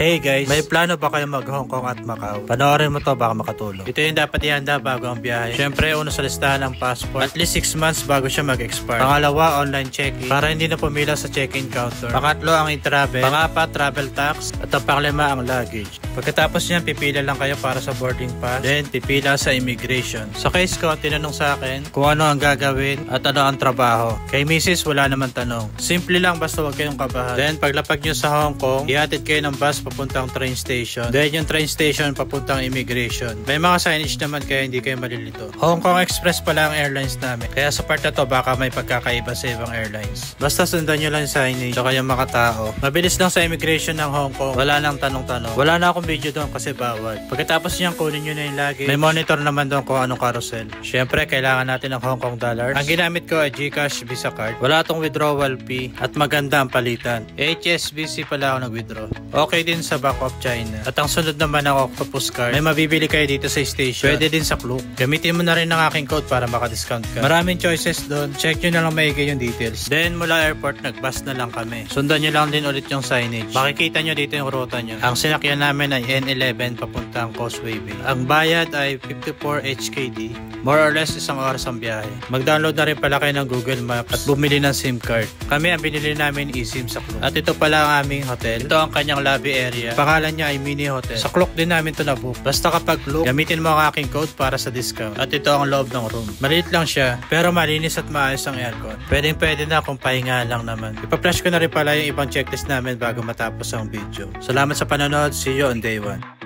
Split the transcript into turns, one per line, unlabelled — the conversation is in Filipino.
Hey guys, may plano ba kayo mag Hong Kong at Macau? Panoorin mo to baka makatulong. Ito yung dapat ihanda bago ang biyahe. Syempre, una sa listahan ng passport. At least 6 months bago siya mag-expire. Pangalawa, online check-in para hindi na pumila sa check-in counter. Pangatlo, ang i-travel. Pangapat, travel tax. At ang panglima, ang luggage. Pagkatapos niyan, pipila lang kayo para sa boarding pass. Then, pipila sa immigration. Sa case ko, tinanong sa akin kung ano ang gagawin at ano ang trabaho. Kay Mrs. wala naman tanong. Simple lang basta huwag kayong kabahan. Then, paglapag nyo sa Hong Kong, ihatid kayo ng bus papuntang train station. Then yung train station papuntang immigration. May mga signage naman kaya hindi kayo malilito. Hong Kong Express pala ang airlines namin. Kaya sa part na to baka may pagkakaiba sa ibang airlines. Basta sundan nyo lang yung signage tsaka yung mga tao. Mabilis lang sa immigration ng Hong Kong. Wala nang tanong-tanong. Wala na akong video doon kasi bawal. Pagkatapos niyan kunin nyo na yung luggage. May monitor naman doon kung anong carousel. Syempre kailangan natin ng Hong Kong dollars. Ang ginamit ko ay GCash Visa card. Wala tong withdrawal fee at maganda ang palitan. HSBC pala ako nag-withdraw. Okay din sa Bank of China. At ang sunod naman ng Octopus card, may mabibili kayo dito sa station. Pwede din sa Klook. Gamitin mo na rin ang aking code para maka-discount ka. Maraming choices doon. Check nyo na lang maigi yung details. Then mula airport, nag-bus na lang kami. Sundan nyo lang din ulit yung signage. Makikita nyo dito yung ruta nyo. Ang sinakyan namin ay N11 papuntang Causeway Bay. Ang bayad ay 54 HKD. More or less 1 oras ang biyahe. Mag-download na rin pala kayo ng Google Maps at bumili ng SIM card. Kami ang binili namin eSIM sa Klook. At ito pala ang aming hotel. Ito ang kanyang lobby area. Pangalan niya ay Mini Hotel. Sa Klook din namin ito na-book. Basta kapag Klook, gamitin mo ang aking code para sa discount. At ito ang loob ng room. Maliit lang siya, pero malinis at maayos ang aircon. Pwede na kung pahinga lang naman. Ipa-flash ko na rin pala yung ibang checklist namin bago matapos ang video. Salamat sa panonood. See you on day 1.